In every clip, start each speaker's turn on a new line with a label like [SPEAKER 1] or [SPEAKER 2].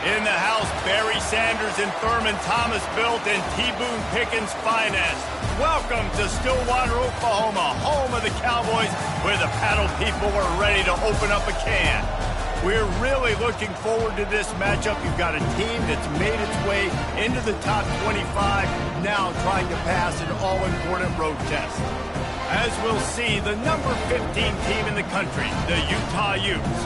[SPEAKER 1] In the house, Barry Sanders and Thurman Thomas built and T. Boone Pickens finest. Welcome to Stillwater, Oklahoma, home of the Cowboys, where the paddle people are ready to open up a can. We're really looking forward to this matchup. You've got a team that's made its way into the top 25, now trying to pass an all-important road test. As we'll see, the number 15 team in the country, the Utah Utes,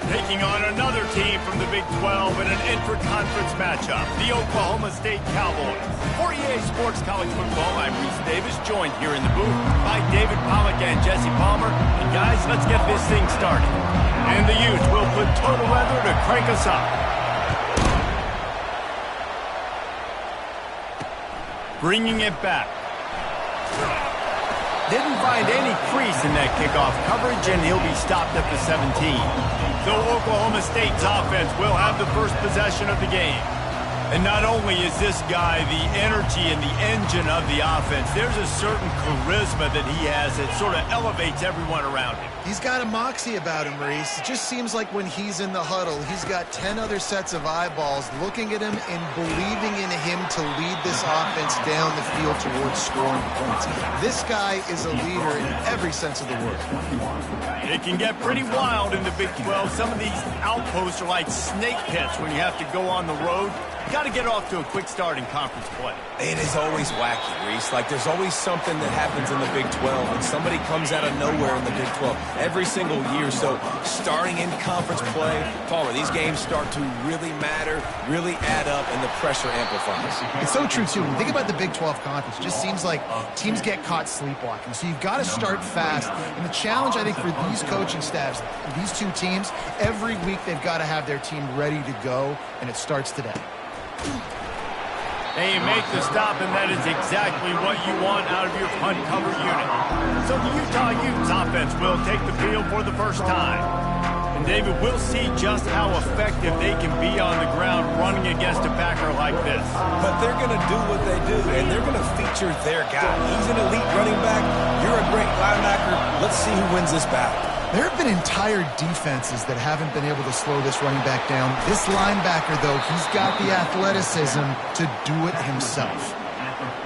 [SPEAKER 1] taking on another team from the Big 12 in an intra-conference matchup, the Oklahoma State Cowboys. For EA Sports College Football, I'm Reese Davis, joined here in the booth by David Pollack and Jesse Palmer. And guys, let's get this thing started. And the Utes will put total weather to crank us up. Bringing it back. Didn't find any crease in that kickoff coverage, and he'll be stopped at the 17. So Oklahoma State's offense will have the first possession of the game. And not only is this guy the energy and the engine of the offense, there's a certain charisma that he has that sort of elevates everyone around him.
[SPEAKER 2] He's got a moxie about him, Reese. It just seems like when he's in the huddle, he's got 10 other sets of eyeballs looking at him and believing in him to lead this offense down the field towards scoring points. This guy is a leader in every sense of the word.
[SPEAKER 1] It can get pretty wild in the Big 12. Some of these outposts are like snake pits when you have to go on the road. You got to get off to a quick start in conference play.
[SPEAKER 3] It is always wacky, Reese. Like, there's always something that happens in the Big 12, and somebody comes out of nowhere in the Big 12 every single year. So, starting in conference play, Palmer, these games start to really matter, really add up, and the pressure amplifies.
[SPEAKER 2] It's so true, too. When you think about the Big 12 conference, it just seems like teams get caught sleepwalking. So, you've got to start fast. And the challenge, I think, for these coaching staffs, these two teams, every week they've got to have their team ready to go, and it starts today.
[SPEAKER 1] They make the stop, and that is exactly what you want out of your punt cover unit. So the Utah Utes offense will take the field for the first time. And David, we'll see just how effective they can be on the ground running against a backer like this.
[SPEAKER 3] But they're going to do what they do, and they're going to feature their guy. He's an elite running back. You're a great linebacker. Let's see who wins this battle.
[SPEAKER 2] There have been entire defenses that haven't been able to slow this running back down. This linebacker, though, he's got the athleticism to do it himself.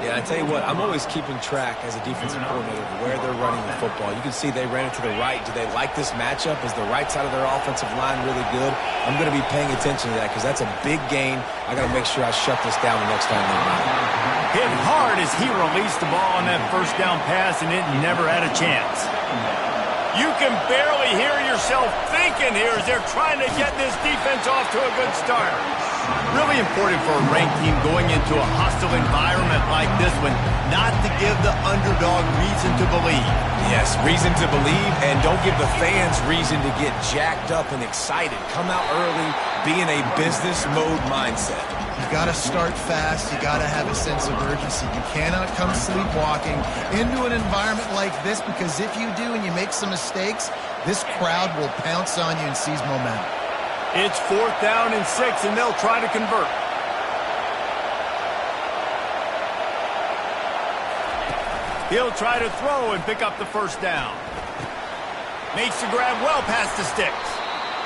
[SPEAKER 3] Yeah, I tell you what, I'm always keeping track as a defensive coordinator of where they're running the football. You can see they ran it to the right. Do they like this matchup? Is the right side of their offensive line really good? I'm going to be paying attention to that because that's a big gain. I got to make sure I shut this down the next time they run it.
[SPEAKER 1] Hit hard as he released the ball on that first down pass, and it never had a chance. You can barely hear yourself thinking here as they're trying to get this defense off to a good start. Really important for a ranked team going into a hostile environment like this one not to give the underdog reason to believe.
[SPEAKER 3] Yes, reason to believe, and don't give the fans reason to get jacked up and excited. Come out early, be in a business mode mindset.
[SPEAKER 2] You got to start fast. You got to have a sense of urgency. You cannot come sleepwalking into an environment like this, because if you do and you make some mistakes, this crowd will pounce on you and seize momentum.
[SPEAKER 1] It's 4th down and 6, and they'll try to convert. He'll try to throw and pick up the first down. Makes the grab well past the sticks.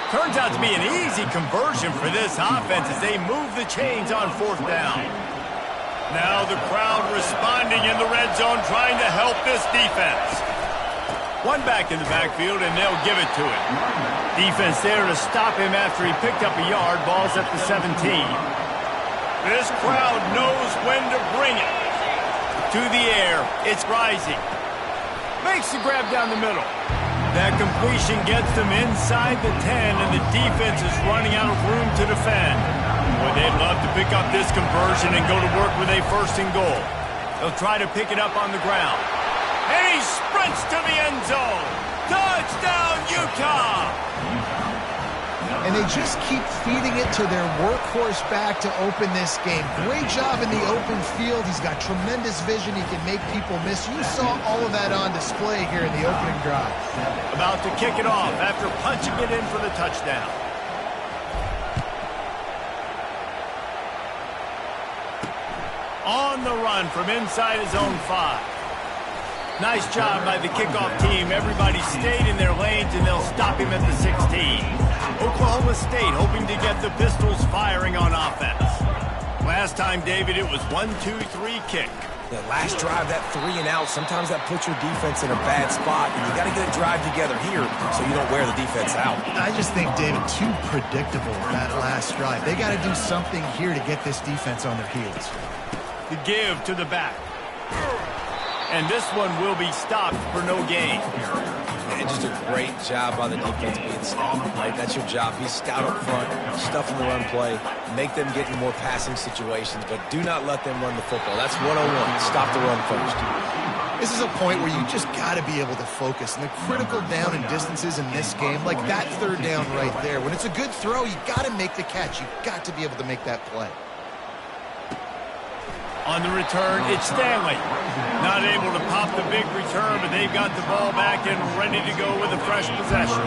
[SPEAKER 1] Turns out to be an easy conversion for this offense as they move the chains on 4th down. Now the crowd responding in the red zone, trying to help this defense. One back in the backfield, and they'll give it to him. Defense there to stop him after he picked up a yard. Ball's at the 17. This crowd knows when to bring it. To the air, it's rising. Makes the grab down the middle. That completion gets them inside the 10, and the defense is running out of room to defend. Boy, they'd love to pick up this conversion and go to work with a 1st and goal. They'll try to pick it up on the ground. And he sprints to the end zone. Touchdown, Utah!
[SPEAKER 2] And they just keep feeding it to their workhorse back to open this game. Great job in the open field. He's got tremendous vision. He can make people miss. You saw all of that on display here in the opening drive.
[SPEAKER 1] About to kick it off after punching it in for the touchdown. On the run from inside his own 5. Nice job by the kickoff team. Everybody stayed in their lanes, and they'll stop him at the 16. Oklahoma State hoping to get the Pistols firing on offense. Last time, David, it was 1-2-3 kick.
[SPEAKER 3] That last drive, that 3 and out, sometimes that puts your defense in a bad spot, and you got to get a drive together here so you don't wear the defense out.
[SPEAKER 2] I just think, David, too predictable that last drive. They got to do something here to get this defense on their heels.
[SPEAKER 1] The give to the back. And this one will be stopped for no gain.
[SPEAKER 3] And just a great job by the defense being stopped, right? That's your job. Be scout up front, stuff in the run play, make them get in more passing situations, but do not let them run the football. That's 101. Stop the run first.
[SPEAKER 2] This is a point where you just got to be able to focus. And the critical down and distances in this game, like that third down right there, when it's a good throw, you got to make the catch. You got to be able to make that play.
[SPEAKER 1] On the return, it's Stanley. Not able to pop the big return, but they've got the ball back and ready to go with a fresh possession.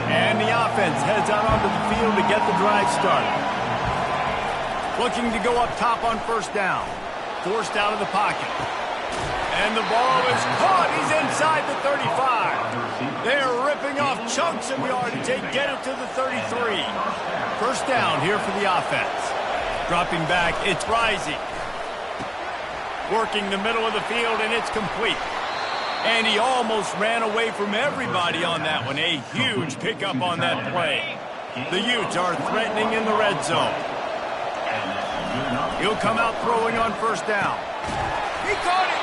[SPEAKER 1] And the offense heads out onto the field to get the drive started. Looking to go up top on first down. Forced out of the pocket. And the ball is caught. He's inside the 35. They're ripping off chunks of yardage. They get it to the 33. First down here for the offense. Dropping back, it's Rising. Working the middle of the field, and it's complete. And he almost ran away from everybody on that one. A huge pickup on that play. The Utes are threatening in the red zone. He'll come out throwing on first down. He caught it.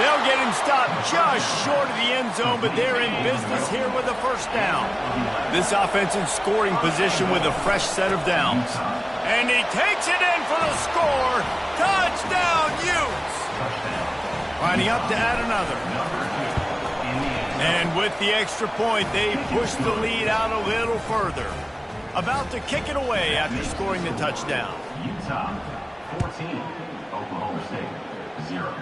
[SPEAKER 1] They'll get him stopped just short of the end zone, but they're in business here with a first down. This offense in scoring position with a fresh set of downs. And he takes it in for the score. Touchdown, Utes! Lining up to add another. And with the extra point, they push the lead out a little further. About to kick it away after scoring the touchdown.
[SPEAKER 4] Utah, 14. Oklahoma State, 0.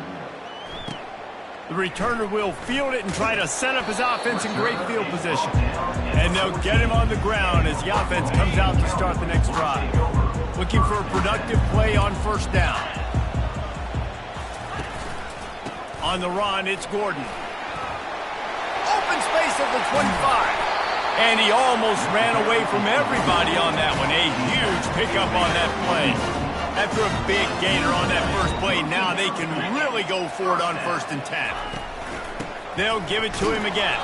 [SPEAKER 1] The returner will field it and try to set up his offense in great field position. And they'll get him on the ground as the offense comes out to start the next drive. Looking for a productive play on first down. On the run, it's Gordon. Open space at the 25. And he almost ran away from everybody on that one. A huge pickup on that play. After a big gainer on that first play, now they can really go for it on 1st and 10. They'll give it to him again.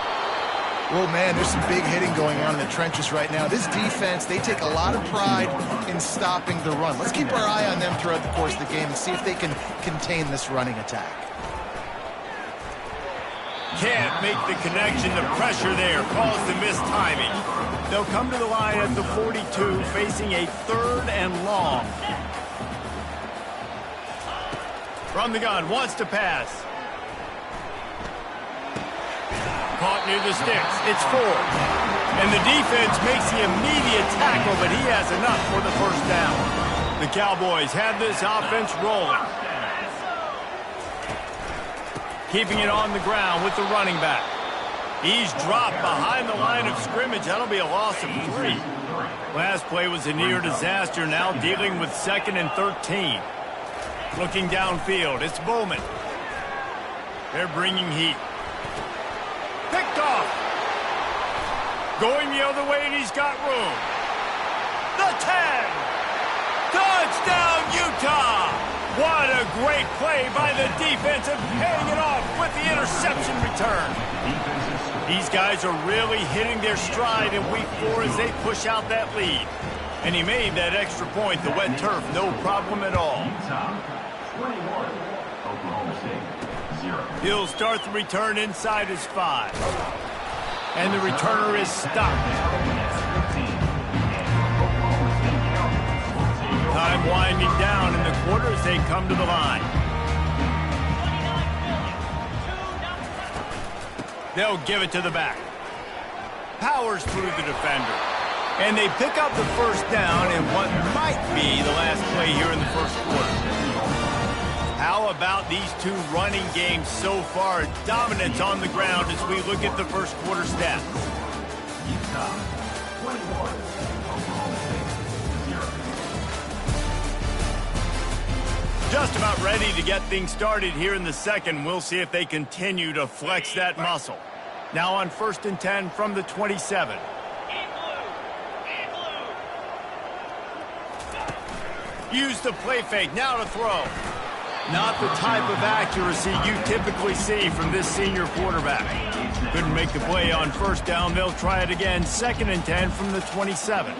[SPEAKER 2] Well, man, there's some big hitting going on in the trenches right now. This defense, they take a lot of pride in stopping the run. Let's keep our eye on them throughout the course of the game and see if they can contain this running attack.
[SPEAKER 1] Can't make the connection. The pressure there caused the missed timing. They'll come to the line at the 42, facing a 3rd and long. From the gun, wants to pass. Caught near the sticks. It's 4. And the defense makes the immediate tackle, but he has enough for the first down. The Cowboys have this offense rolling. Keeping it on the ground with the running back. He's dropped behind the line of scrimmage. That'll be a loss of 3. Last play was a near disaster. Now dealing with 2nd and 13. Looking downfield, it's Bowman. They're bringing heat. Picked off. Going the other way, and he's got room. The 10. Touchdown, Utah. What a great play by the defense and paying it off with the interception return. These guys are really hitting their stride in week 4 as they push out that lead. And he made that extra point, the wet turf, no problem at all.
[SPEAKER 4] 21, Oklahoma State, 0.
[SPEAKER 1] He'll start the return inside his 5. And the returner is stopped. Time winding down in the quarter as they come to the line. They'll give it to the back. Powers through the defender. And they pick up the first down in what might be the last play here in the first quarter. How about these two running games so far? Dominance on the ground as we look at the first quarter stats.
[SPEAKER 4] Utah, 21, Oklahoma State, 0.
[SPEAKER 1] Just about ready to get things started here in the second. We'll see if they continue to flex that muscle. Now on 1st and 10 from the 27. Use the play fake, now to throw. Not the type of accuracy you typically see from this senior quarterback. Couldn't make the play on 1st down. They'll try it again, 2nd and 10 from the 27.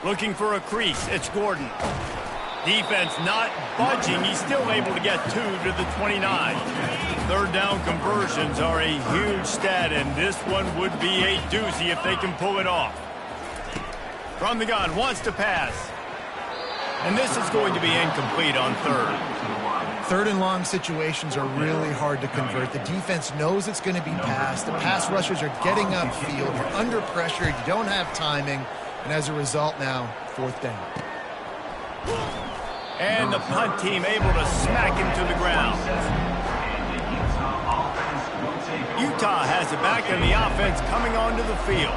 [SPEAKER 1] Looking for a crease, it's Gordon. Defense not budging. He's still able to get 2 to the 29. 3rd down conversions are a huge stat, and this one would be a doozy if they can pull it off. From the gun, wants to pass. And this is going to be incomplete on 3rd.
[SPEAKER 2] 3rd and long situations are really hard to convert. The defense knows it's going to be passed. The pass rushers are getting upfield. You're under pressure. You don't have timing. And as a result now, 4th down.
[SPEAKER 1] And the punt team able to smack him to the ground. Utah has it back in the offense coming onto the field.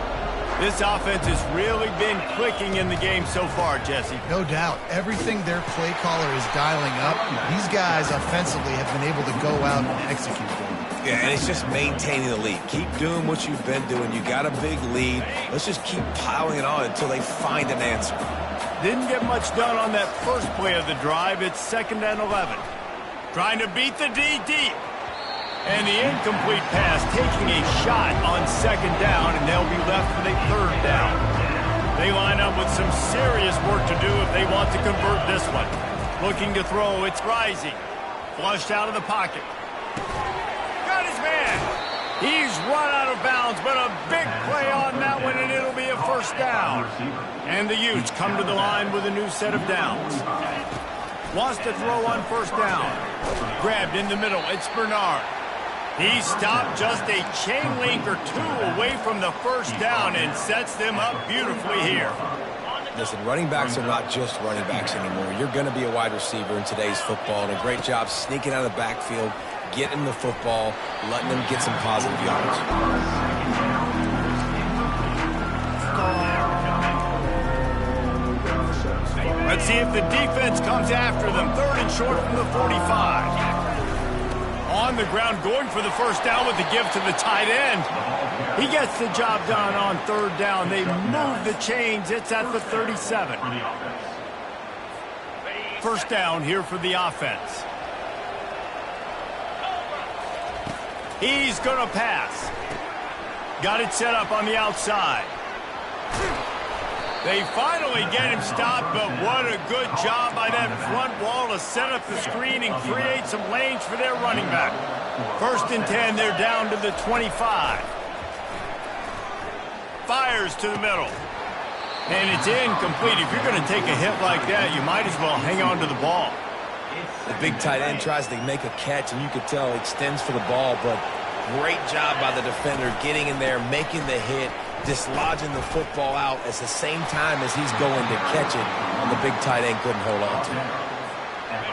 [SPEAKER 1] This offense has really been clicking in the game so far, Jesse.
[SPEAKER 2] No doubt. Everything their play caller is dialing up, these guys offensively have been able to go out and execute them.
[SPEAKER 3] Yeah, and it's just maintaining the lead. Keep doing what you've been doing. You got a big lead. Let's just keep piling it on until they find an answer.
[SPEAKER 1] Didn't get much done on that first play of the drive. It's 2nd and 11. Trying to beat the D deep. And the incomplete pass taking a shot on 2nd down, and they'll be left with a 3rd down. They line up with some serious work to do if they want to convert this one. Looking to throw, it's Rising. Flushed out of the pocket. Got his man. He's run out of bounds, but a big play on that one, and it'll be a 1st down. And the Utes come to the line with a new set of downs. Wants to throw on 1st down. Grabbed in the middle, it's Bernard. He stopped just a chain link or 2 away from the 1st down and sets them up beautifully here.
[SPEAKER 3] Listen, running backs are not just running backs anymore. You're going to be a wide receiver in today's football, and a great job sneaking out of the backfield, getting the football, letting them get some positive yards.
[SPEAKER 1] Let's see if the defense comes after them. 3rd and short from the 45. On the ground, going for the 1st down with the give to the tight end. He gets the job done on 3rd down. They move the chains. It's at the 37. 1st down here for the offense. He's going to pass. Got it set up on the outside. They finally get him stopped, but what a good job by that front wall to set up the screen and create some lanes for their running back. 1st and 10, they're down to the 25. Fires to the middle. And it's incomplete. If you're going to take a hit like that, you might as well hang on to the ball.
[SPEAKER 3] The big tight end tries to make a catch, and you could tell he extends for the ball, but great job by the defender getting in there, making the hit, dislodging the football out at the same time as he's going to catch it, and the big tight end couldn't hold on to it.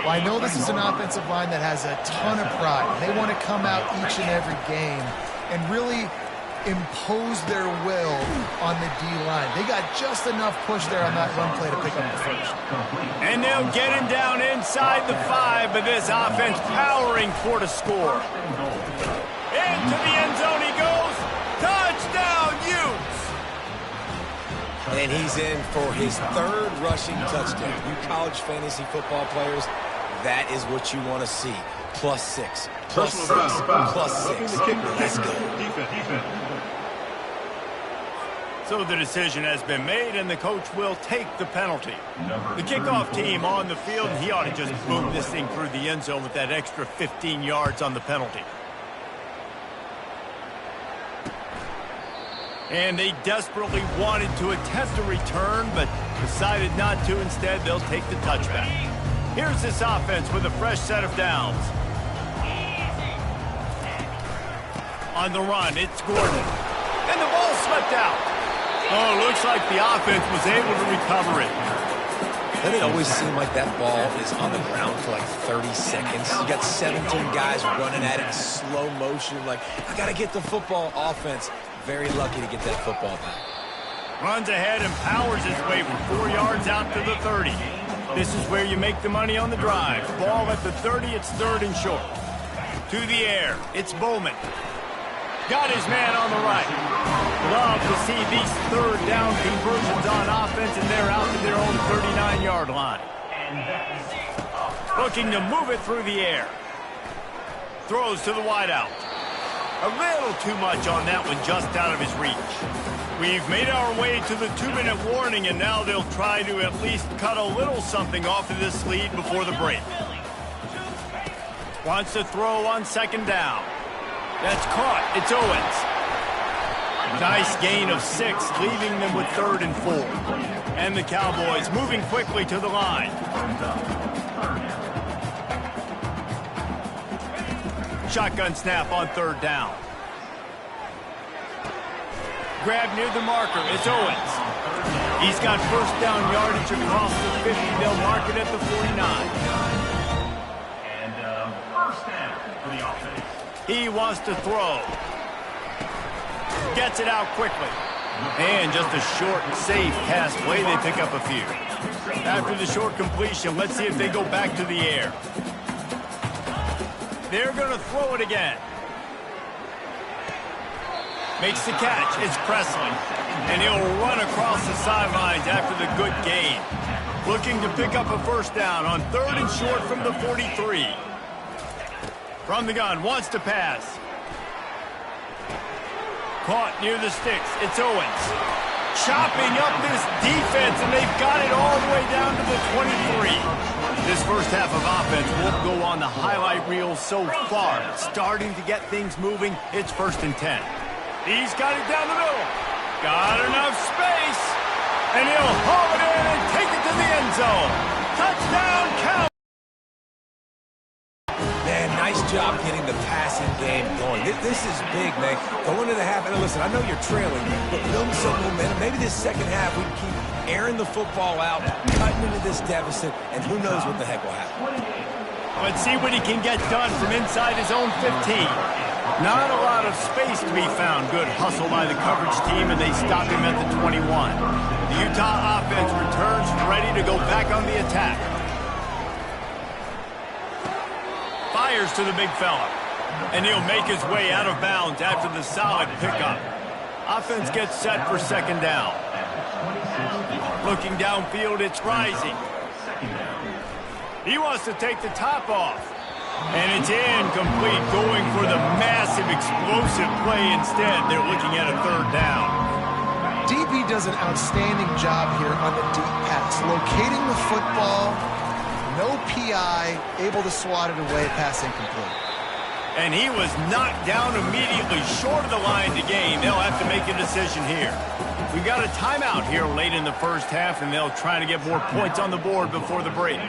[SPEAKER 2] Well, I know this is an offensive line that has a ton of pride. They want to come out each and every game and really impose their will on the D-line. They got just enough push there on that run play to pick up the 1st.
[SPEAKER 1] And they'll get him down inside the 5, but this offense powering for the score. Into the end zone he goes. Touchdown, Utes!
[SPEAKER 3] And he's in for his 3rd rushing touchdown. You college fantasy football players, that is what you want to see. +6, +6, +6. Let's go.
[SPEAKER 1] So the decision has been made, and the coach will take the penalty. The kickoff team on the field, and he ought to just boom this thing through the end zone with that extra 15 yards on the penalty. And they desperately wanted to attempt a return, but decided not to. Instead, they'll take the touchback. Here's this offense with a fresh set of downs. On the run, it's Gordon. And the ball swept out. Oh, looks like the offense was able to recover it.
[SPEAKER 3] Doesn't it always seem like that ball is on the ground for like 30 seconds? You got 17 guys running at it in slow motion. Like, I got to get the football. Offense, very lucky to get that football back.
[SPEAKER 1] Runs ahead and powers his way from 4 yards out to the 30. This is where you make the money on the drive. Ball at the 30, it's 3rd and short. To the air, it's Bowman. Got his man on the right. Love to see these 3rd down conversions on offense, and they're out to their own 39-yard line. Looking to move it through the air. Throws to the wideout. A little too much on that one, just out of his reach. We've made our way to the 2-minute warning, and now they'll try to at least cut a little something off of this lead before the break. Wants to throw on 2nd down. That's caught. It's Owens. Nice gain of 6, leaving them with 3rd and 4. And the Cowboys moving quickly to the line. Shotgun snap on 3rd down. Grab near the marker. It's Owens. He's got 1st down yardage across the 50. They'll mark it at the 49.
[SPEAKER 4] And 1st down for the offense.
[SPEAKER 1] He wants to throw. Gets it out quickly. And just a short, safe pass play. They pick up a few. After the short completion, let's see if they go back to the air. They're going to throw it again. Makes the catch. It's Presley. And he'll run across the sidelines after the good gain. Looking to pick up a 1st down on 3rd and short from the 43. From the gun, wants to pass. Caught near the sticks. It's Owens. Chopping up this defense, and they've got it all the way down to the 23. This first half of offense won't go on the highlight reel so far. Starting to get things moving. It's 1st and 10. He's got it down the middle. Got enough space. And he'll haul it in and take it to the end zone. Touchdown, Cowboys.
[SPEAKER 3] Man, nice job getting the passing game going. This is big, man. Going to the half, and listen, I know you're trailing, but building some momentum. Maybe this second half we can keep airing the football out, cutting into this deficit, and who knows what the heck will happen.
[SPEAKER 1] Let's see what he can get done from inside his own 15. Not a lot of space to be found. Good hustle by the coverage team, and they stop him at the 21. The Utah offense returns ready to go back on the attack. Fires to the big fella. And he'll make his way out of bounds after the solid pickup. Offense gets set for 2nd down. Looking downfield, it's Rising. He wants to take the top off. And it's incomplete, going for the massive explosive play instead. They're looking at a 3rd down.
[SPEAKER 2] DB does an outstanding job here on the deep pass. Locating the football, no PI, able to swat it away, pass incomplete.
[SPEAKER 1] And he was knocked down immediately short of the line to gain. They'll have to make a decision here. We've got a timeout here late in the first half, and they'll try to get more points on the board before the break.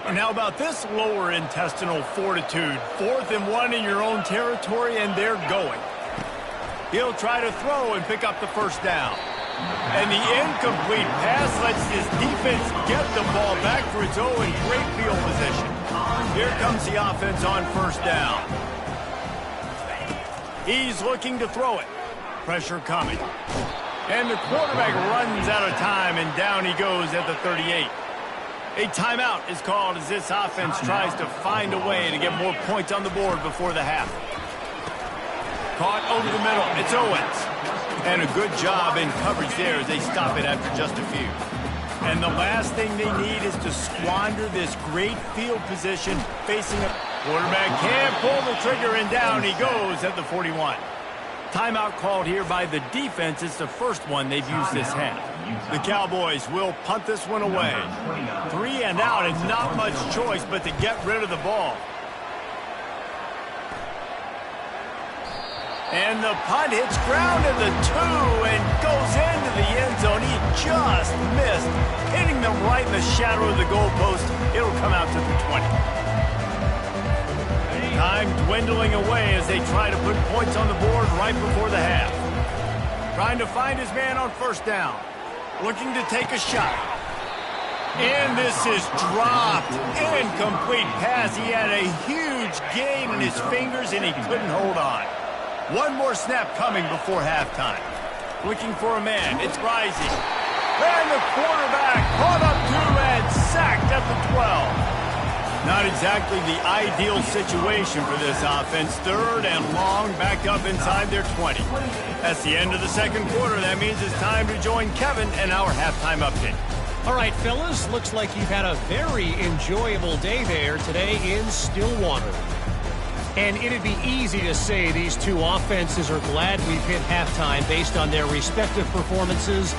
[SPEAKER 1] And how about this lower intestinal fortitude? 4th and 1 in your own territory, and they're going. He'll try to throw and pick up the 1st down. And the incomplete pass lets this defense get the ball back for its own in great field position. Here comes the offense on 1st down. He's looking to throw it. Pressure coming. And the quarterback runs out of time, and down he goes at the 38. A timeout is called as this offense tries to find a way to get more points on the board before the half. Caught over the middle. It's Owens. And a good job in coverage there as they stop it after just a few. And the last thing they need is to squander this great field position facing a quarterback. Can't pull the trigger, and down he goes at the 41. Timeout called here by the defense. It's the first one they've used this half. The Cowboys will punt this one away. 3 and out, and not much choice but to get rid of the ball. And the punt hits ground at the 2 and goes into the end zone. He just missed, hitting them right in the shadow of the goalpost. It'll come out to the 20. Time dwindling away as they try to put points on the board right before the half. Trying to find his man on 1st down. Looking to take a shot. And this is dropped. Incomplete pass. He had a huge gain in his fingers, and he couldn't hold on. One more snap coming before halftime. Looking for a man. It's Rising. And the quarterback caught up to and sacked at the 12. Not exactly the ideal situation for this offense. 3rd and long, back up inside their 20. That's the end of the second quarter. That means it's time to join Kevin and our halftime update.
[SPEAKER 5] All right, fellas, looks like you've had a very enjoyable day there today in Stillwater. And it'd be easy to say these two offenses are glad we've hit halftime based on their respective performances.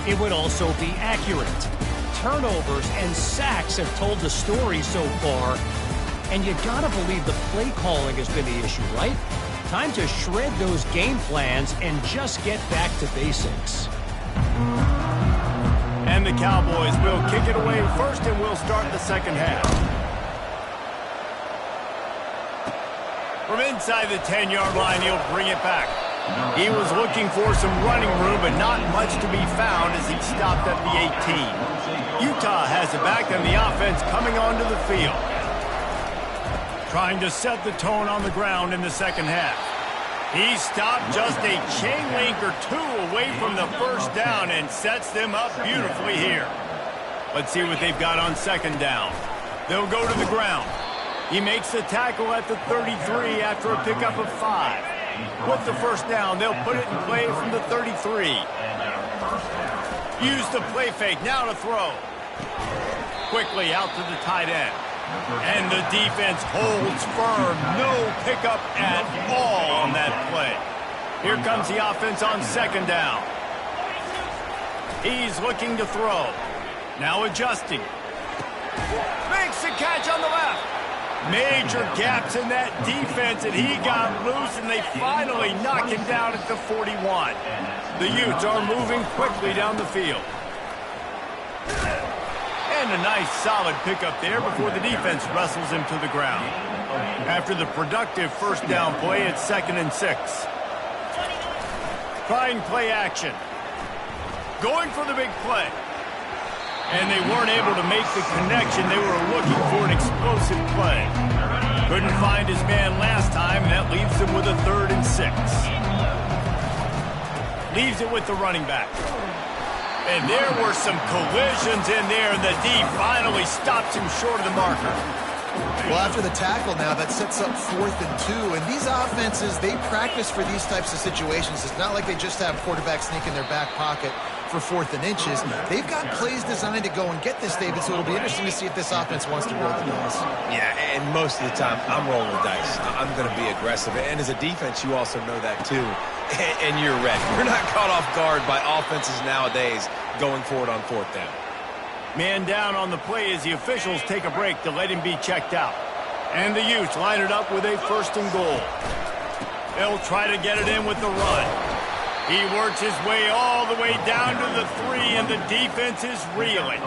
[SPEAKER 5] It would also be accurate. Turnovers and sacks have told the story so far. And you gotta believe the play calling has been the issue, right? Time to shred those game plans and just get back to basics.
[SPEAKER 1] And the Cowboys will kick it away first, and we'll start the second half. From inside the 10-yard line, he'll bring it back. He was looking for some running room, but not much to be found as he stopped at the 18. Utah has it back, and the offense coming onto the field. Trying to set the tone on the ground in the second half. He stopped just a chain link or two away from the first down and sets them up beautifully here. Let's see what they've got on second down. They'll go to the ground. He makes the tackle at the 33 after a pickup of 5. With the first down, they'll put it in play from the 33. Use the play fake, now to throw. Quickly out to the tight end. And the defense holds firm. No pickup at all on that play. Here comes the offense on second down. He's looking to throw. Now adjusting. Makes the catch on the left. Major gaps in that defense, and he got loose, and they finally knock him down at the 41. The Utes are moving quickly down the field. And a nice solid pickup there before the defense wrestles him to the ground. After the productive first down play, it's 2nd and 6. Trying play action. Going for the big play. And they weren't able to make the connection. They were looking for an explosive play. Couldn't find his man last time, and that leaves him with a 3rd and 6. Leaves it with the running back. And there were some collisions in there, and the D finally stops him short of the marker.
[SPEAKER 2] Well, after the tackle now, that sets up 4th and 2. And these offenses, they practice for these types of situations. It's not like they just have quarterbacks sneak in their back pocket for 4th and inches. They've got plays designed to go and get this, David, so it'll be interesting to see if this offense wants to roll the dice.
[SPEAKER 3] Yeah, and most of the time, I'm rolling the dice. I'm going to be aggressive. And as a defense, you also know that, too. And you're ready. You're not caught off guard by offenses nowadays going forward on 4th down.
[SPEAKER 1] Man down on the play as the officials take a break to let him be checked out. And the Utes line it up with a 1st and goal. They'll try to get it in with the run. He works his way all the way down to the 3, and the defense is reeling.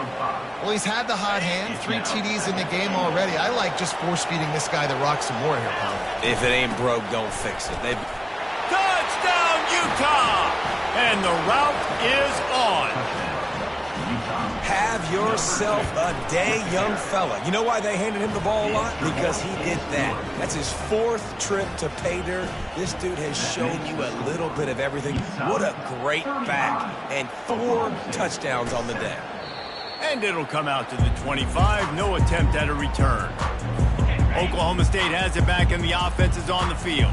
[SPEAKER 2] Well, he's had the hot hand, 3 TDs in the game already. I like just force-feeding this guy the rock some more here, pal.
[SPEAKER 3] If it ain't broke, don't fix it.
[SPEAKER 1] Touchdown, Utah! And the route is on.
[SPEAKER 3] Have yourself a day, young fella. You know why they handed him the ball a lot? Because he did that. That's his 4th trip to pay dirt. This dude has shown you a little bit of everything. What a great back. And 4 touchdowns on the day.
[SPEAKER 1] And it'll come out to the 25. No attempt at a return. Oklahoma State has it back, and the offense is on the field.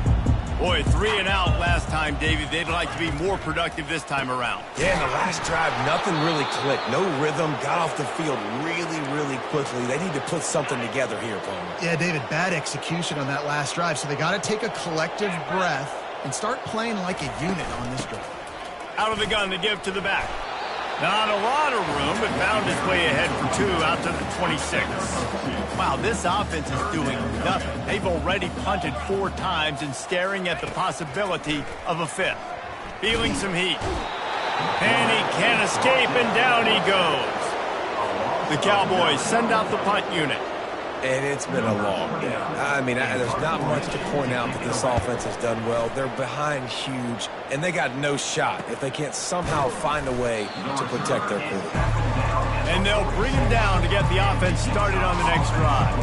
[SPEAKER 1] Boy, 3 and out last time, David. They'd like to be more productive this time around.
[SPEAKER 3] Yeah, in the last drive, nothing really clicked. No rhythm. Got off the field really, really quickly. They need to put something together here, Palmer.
[SPEAKER 2] Yeah, David, bad execution on that last drive. So they got to take a collective breath and start playing like a unit on this drive.
[SPEAKER 1] Out of the gun to give to the back. Not a lot of room, but found his way ahead for 2 out to the 26. Wow, this offense is doing nothing. They've already punted 4 times and staring at the possibility of a 5th. Feeling some heat. And he can't escape, and down he goes. The Cowboys send out the punt unit.
[SPEAKER 3] And it's been a long day. I mean, there's not much to point out that this offense has done well. They're behind huge, and they got no shot if they can't somehow find a way to protect their quarterback.
[SPEAKER 1] And they'll bring him down to get the offense started on the next drive.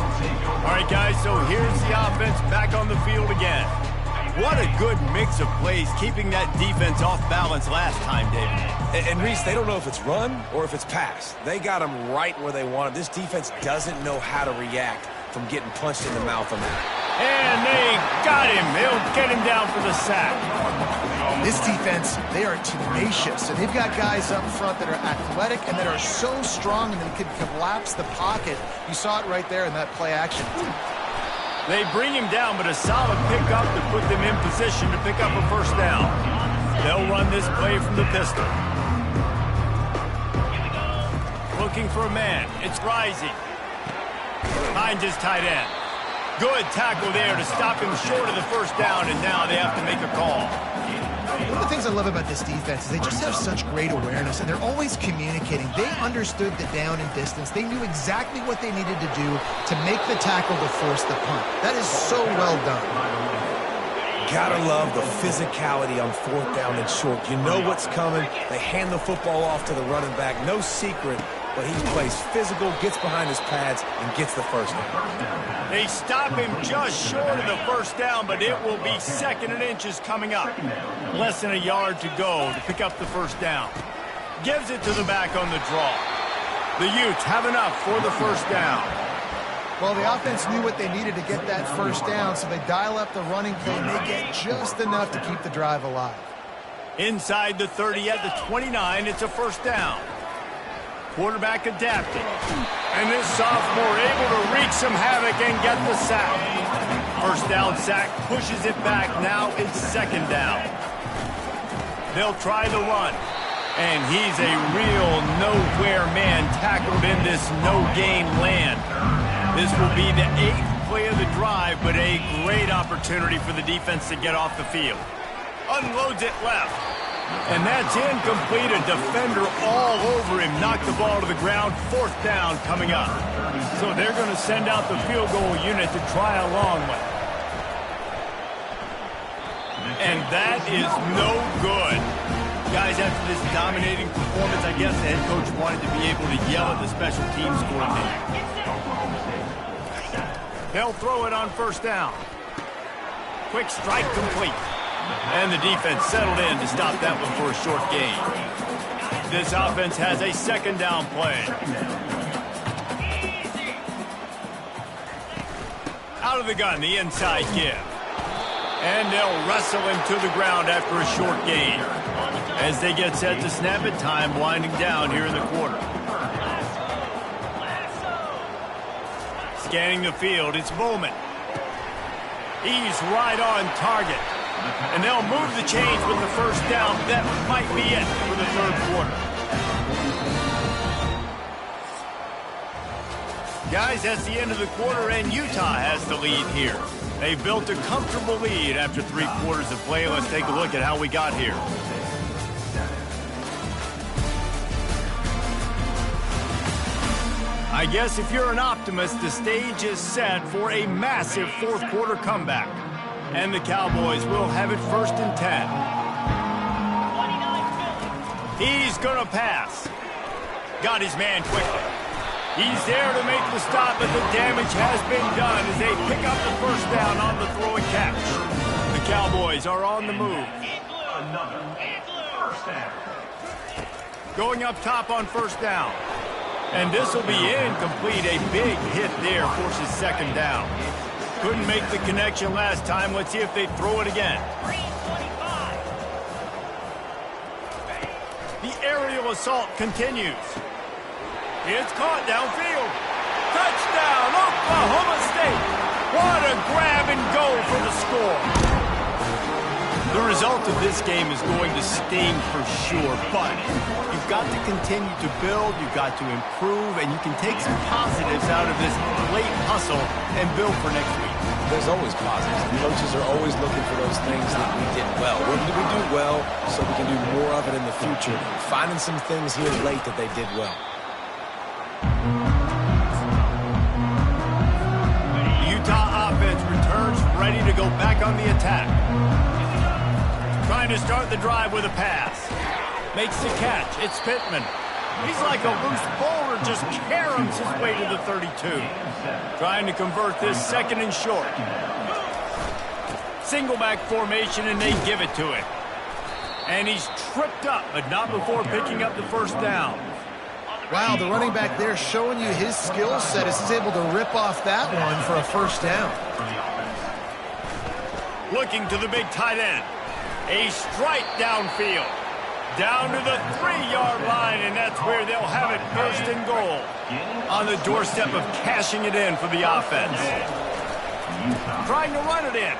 [SPEAKER 1] All right, guys, so here's the offense back on the field again. What a good mix of plays, keeping that defense off balance last time, David.
[SPEAKER 3] And Reese, they don't know if it's run or if it's pass. They got them right where they want them. This defense doesn't know how to react from getting punched in the mouth on that.
[SPEAKER 1] And they got him. They'll get him down for the sack.
[SPEAKER 2] This defense, they are tenacious, and they've got guys up front that are athletic and that are so strong and they can collapse the pocket. You saw it right there in that play action.
[SPEAKER 1] They bring him down, but a solid pickup to put them in position to pick up a first down. They'll run this play from the pistol. Looking for a man. It's Rising. Finds his tight end. Good tackle there to stop him short of the first down, and now they have to make a call.
[SPEAKER 2] One of the things I love about this defense is they just have such great awareness, and they're always communicating. They understood the down and distance. They knew exactly what they needed to do to make the tackle to force the punt. That is so well done.
[SPEAKER 3] Gotta love the physicality on fourth down and short. You know what's coming. They hand the football off to the running back. No secret, but he plays physical, gets behind his pads, and gets the first down.
[SPEAKER 1] They stop him just short of the first down, but it will be 2nd and inches coming up. Less than a yard to go to pick up the first down. Gives it to the back on the draw. The Utes have enough for the first down.
[SPEAKER 2] Well, the offense knew what they needed to get that first down, so they dial up the running play, and they get just enough to keep the drive alive.
[SPEAKER 1] Inside the 30 at the 29, it's a first down. Quarterback adapting. And this sophomore able to wreak some havoc and get the sack. First down sack, pushes it back. Now it's 2nd down. They'll try the run. And he's a real nowhere man tackled in this no-gain land. This will be the 8th play of the drive, but a great opportunity for the defense to get off the field. Unloads it left. And that's incomplete. A defender all over him. Knocked the ball to the ground. 4th down coming up. So they're going to send out the field goal unit to try a long one. And that is no good. Guys, after this dominating performance, I guess the head coach wanted to be able to yell at the special teams coordinator. They'll throw it on first down. Quick strike complete. And the defense settled in to stop that one for a short gain. This offense has a 2nd down play. Out of the gun, the inside give. And they'll wrestle him to the ground after a short gain. As they get set to snap it, time winding down here in the quarter. Scanning the field, it's Bowman. He's right on target. And they'll move the chains with the first down. That might be it for the 3rd quarter. Guys, that's the end of the quarter, and Utah has the lead here. They built a comfortable lead after 3 quarters of play. Let's take a look at how we got here. I guess if you're an optimist, the stage is set for a massive 4th quarter comeback. And the Cowboys will have it 1st and 10. He's going to pass. Got his man quickly. He's there to make the stop, but the damage has been done as they pick up the first down on the throw and catch. The Cowboys are on the move. Going up top on first down. And this will be incomplete. A big hit there forces 2nd down. Couldn't make the connection last time. Let's see if they throw it again. The aerial assault continues. It's caught downfield. Touchdown, Oklahoma State. What a grab and go for the score. The result of this game is going to sting for sure, but you've got to continue to build, you've got to improve, and you can take some positives out of this late hustle and build for next week.
[SPEAKER 3] There's always positives. Coaches are always looking for those things that we did well. When did we do well so we can do more of it in the future? Finding some things here late that they did well.
[SPEAKER 1] The Utah offense returns ready to go back on the attack. Trying to start the drive with a pass. Makes the catch. It's Pittman. He's like a loose bowler, just caroms his way to the 32. Trying to convert this 2nd and short. Single back formation, and they give it to him. And he's tripped up, but not before picking up the first down.
[SPEAKER 2] Wow, the running back there showing you his skill set as he's able to rip off that one for a first down.
[SPEAKER 1] Looking to the big tight end. A strike downfield. Down to the 3-yard line, and that's where they'll have it first and goal. On the doorstep of cashing it in for the offense. Trying to run it in.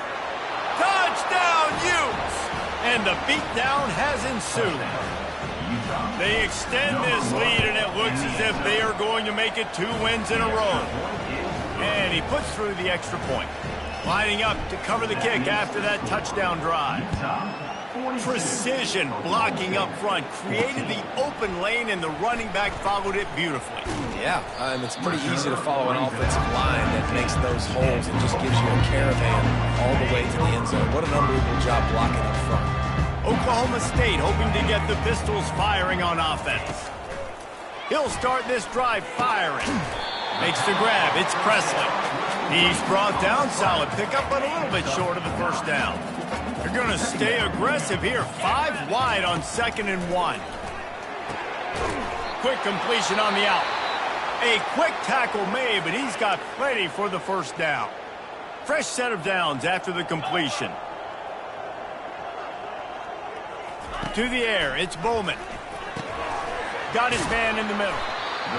[SPEAKER 1] Touchdown, Utes! And the beatdown has ensued. They extend this lead, and it looks as if they are going to make it 2 wins in a row. And he puts through the extra point. Lining up to cover the kick after that touchdown drive. Precision blocking up front created the open lane, and the running back followed it beautifully.
[SPEAKER 3] Yeah, and it's pretty easy to follow an offensive line that makes those holes and just gives you a caravan all the way to the end zone. What an unbelievable job blocking up front.
[SPEAKER 1] Oklahoma State hoping to get the Pistols firing on offense. He'll start this drive firing. Makes the grab. It's Presley. He's brought down. Solid pickup, but a little bit short of the first down. They're going to stay aggressive here. 5 wide on 2nd and 1. Quick completion on the out. A quick tackle made, but he's got plenty for the first down. Fresh set of downs after the completion. To the air, it's Bowman. Got his man in the middle.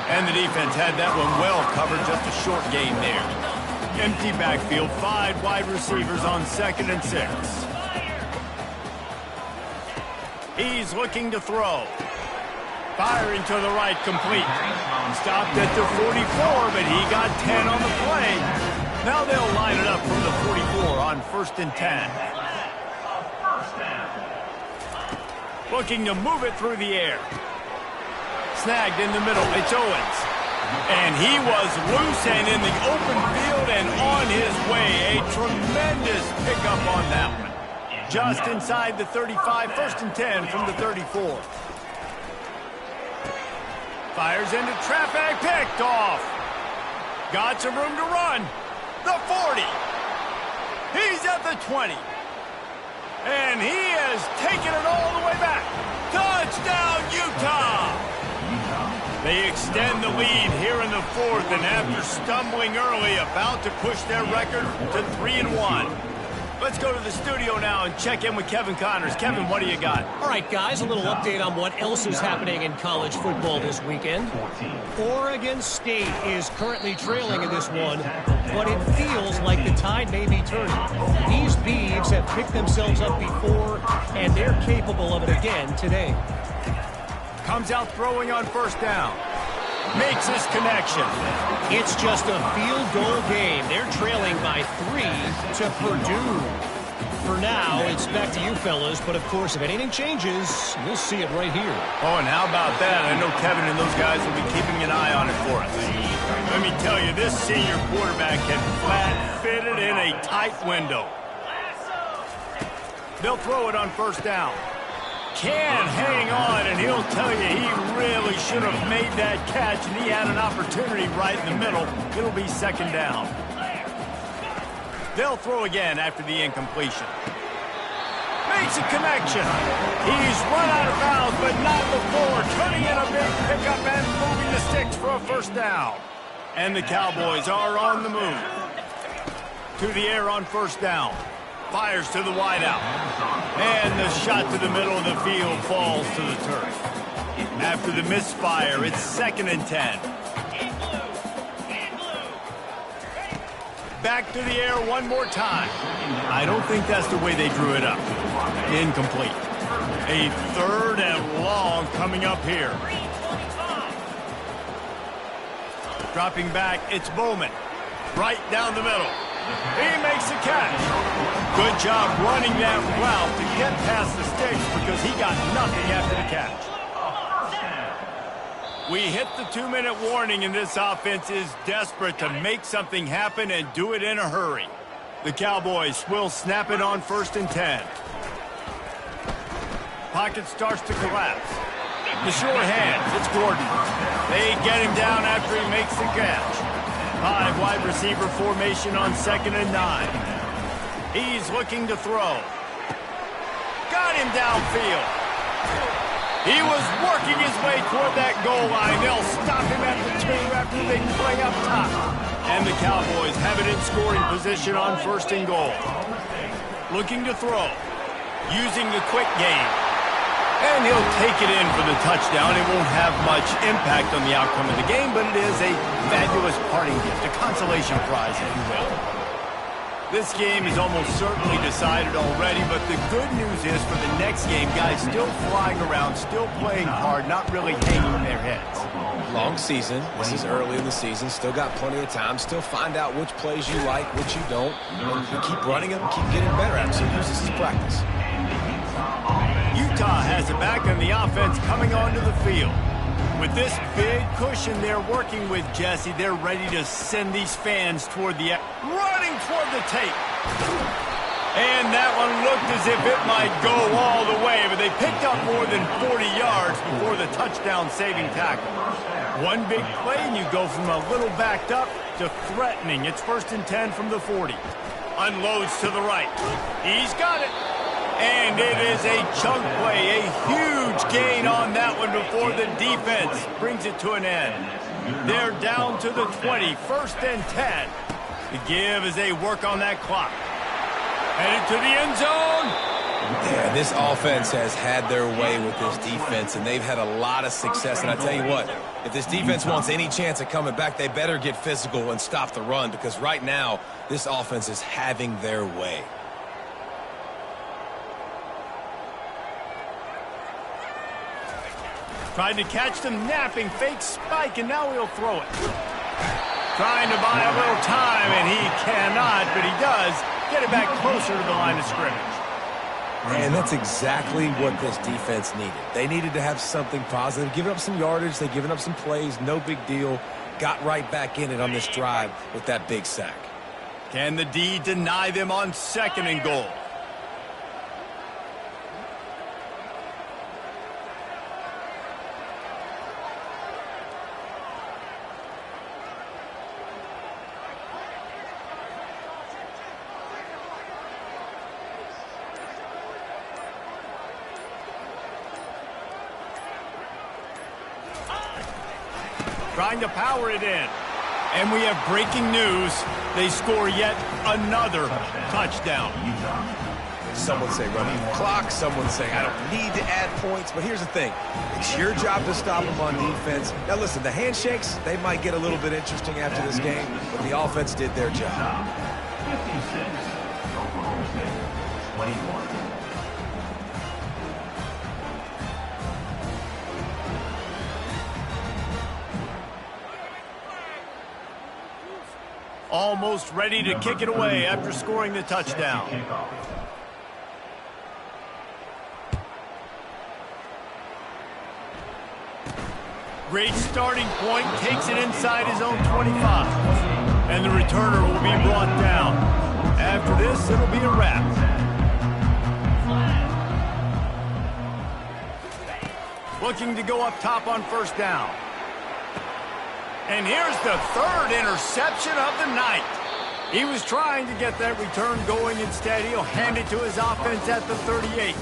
[SPEAKER 1] And the defense had that one well covered, just a short gain there. Empty backfield, 5 wide receivers on 2nd and 6. He's looking to throw. Firing to the right, complete. Stopped at the 44, but he got 10 on the play. Now they'll line it up from the 44 on 1st and 10. Looking to move it through the air. Snagged in the middle. It's Owens. And he was loose and in the open field and on his way. A tremendous pickup on that one. Just inside the 35, 1st and 10 from the 34. Fires into traffic, picked off. Got some room to run. The 40. He's at the 20. And he has taken it all the way back. Touchdown, Utah! They extend the lead here in the 4th, and after stumbling early, about to push their record to 3-1. Let's go to the studio now and check in with Kevin Connors. Kevin, what do you got?
[SPEAKER 5] All right, guys, a little update on what else is happening in college football this weekend. Oregon State is currently trailing in this one, but it feels like the tide may be turning. These Beavs have picked themselves up before, and they're capable of it again today.
[SPEAKER 1] Comes out throwing on 1st down. Makes his connection.
[SPEAKER 5] It's just a field goal game. They're trailing by 3 to Purdue. For now, it's back to you fellas, but of course, if anything changes, you'll see it right here.
[SPEAKER 1] Oh, and how about that? I know Kevin and those guys will be keeping an eye on it for us. Let me tell you, this senior quarterback can flat fit it in a tight window. They'll throw it on 1st down. Can hang on, and he'll tell you he really should have made that catch, and he had an opportunity right in the middle. It'll be 2nd down. They'll throw again after the incompletion. Makes a connection. He's run out of bounds, but not before. Turning in a big pickup and moving the sticks for a 1st down. And the Cowboys are on the move. To the air on 1st down. Fires to the wideout. And the shot to the middle of the field falls to the turf. After the misfire, it's 2nd and 10. Back to the air one more time. I don't think that's the way they drew it up. Incomplete. A 3rd and long coming up here. Dropping back, it's Bowman. Right down the middle. He makes the catch. Good job running that route to get past the sticks because he got nothing after the catch. We hit the 2-minute warning, and this offense is desperate to make something happen and do it in a hurry. The Cowboys will snap it on 1st and 10. Pocket starts to collapse. The sure hands, it's Gordon. They get him down after he makes the catch. 5 wide receiver formation on 2nd and 9. He's looking to throw. Got him downfield. He was working his way toward that goal line. They'll stop him at the 2 after the big play up top. And the Cowboys have it in scoring position on 1st and goal. Looking to throw. Using the quick game. And he'll take it in for the touchdown. It won't have much impact on the outcome of the game, but it is a fabulous parting gift, a consolation prize, if you will. This game is almost certainly decided already, but the good news is for the next game, guys still flying around, still playing hard, not really hanging their heads.
[SPEAKER 3] Long season. This is early in the season. Still got plenty of time. Still find out which plays you like, which you don't. And you keep running them, keep getting better at it. So use this as practice.
[SPEAKER 1] Utah has it back on the offense coming onto the field. With this big cushion they're working with, Jesse, they're ready to send these fans toward the... running toward the tape. And that one looked as if it might go all the way, but they picked up more than 40 yards before the touchdown-saving tackle. One big play, and you go from a little backed up to threatening. It's 1st and 10 from the 40. Unloads to the right. He's got it. And it is a chunk play, a huge gain on that one before the defense brings it to an end. They're down to the 20, 1st and 10. The give as they work on that clock. Headed to the end zone.
[SPEAKER 3] Yeah, this offense has had their way with this defense, and they've had a lot of success. And I tell you what, if this defense wants any chance of coming back, they better get physical and stop the run, because right now, this offense is having their way.
[SPEAKER 1] Tried to catch them napping, fake spike, and now he'll throw it. Trying to buy a little time, and he cannot, but he does get it back closer to the line of scrimmage.
[SPEAKER 3] And that's exactly what this defense needed. They needed to have something positive. Giving up some yardage, they've given up some plays, no big deal. Got right back in it on this drive with that big sack.
[SPEAKER 1] Can the D deny them on 2nd and goal? Trying to power it in. And we have breaking news. They score yet another touchdown.
[SPEAKER 3] Some would say running the clock. Some would say I don't need to add points. But here's the thing. It's your job to stop them on defense. Now, listen, the handshakes, they might get a little bit interesting after this game, but the offense did their job.
[SPEAKER 4] 56, Oklahoma State, 21.
[SPEAKER 1] Almost ready to kick it away after scoring the touchdown. Great starting point, takes it inside his own 25. And the returner will be brought down. After this, it'll be a wrap. Looking to go up top on 1st down. And here's the 3rd interception of the night. He was trying to get that return going. Instead, he'll hand it to his offense at the 38.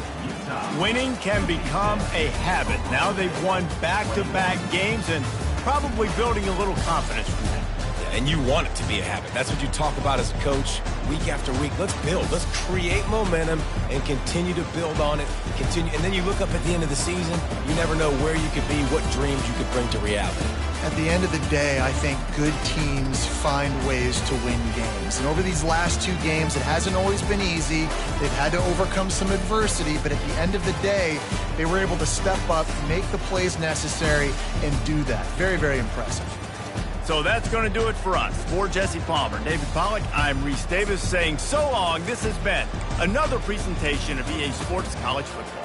[SPEAKER 1] Winning can become a habit. Now they've won back-to-back games and probably building a little confidence from that.
[SPEAKER 3] And you want it to be a habit. That's what you talk about as a coach week after week. Let's build. Let's create momentum and continue to build on it. And then you look up at the end of the season, you never know where you could be, what dreams you could bring to reality.
[SPEAKER 2] At the end of the day, I think good teams find ways to win games. And over these last 2 games, it hasn't always been easy. They've had to overcome some adversity, but at the end of the day, they were able to step up, make the plays necessary, and do that. Very, very impressive.
[SPEAKER 1] So that's going to do it for us. For Jesse Palmer, David Pollack, I'm Reese Davis saying so long. This has been another presentation of EA Sports College Football.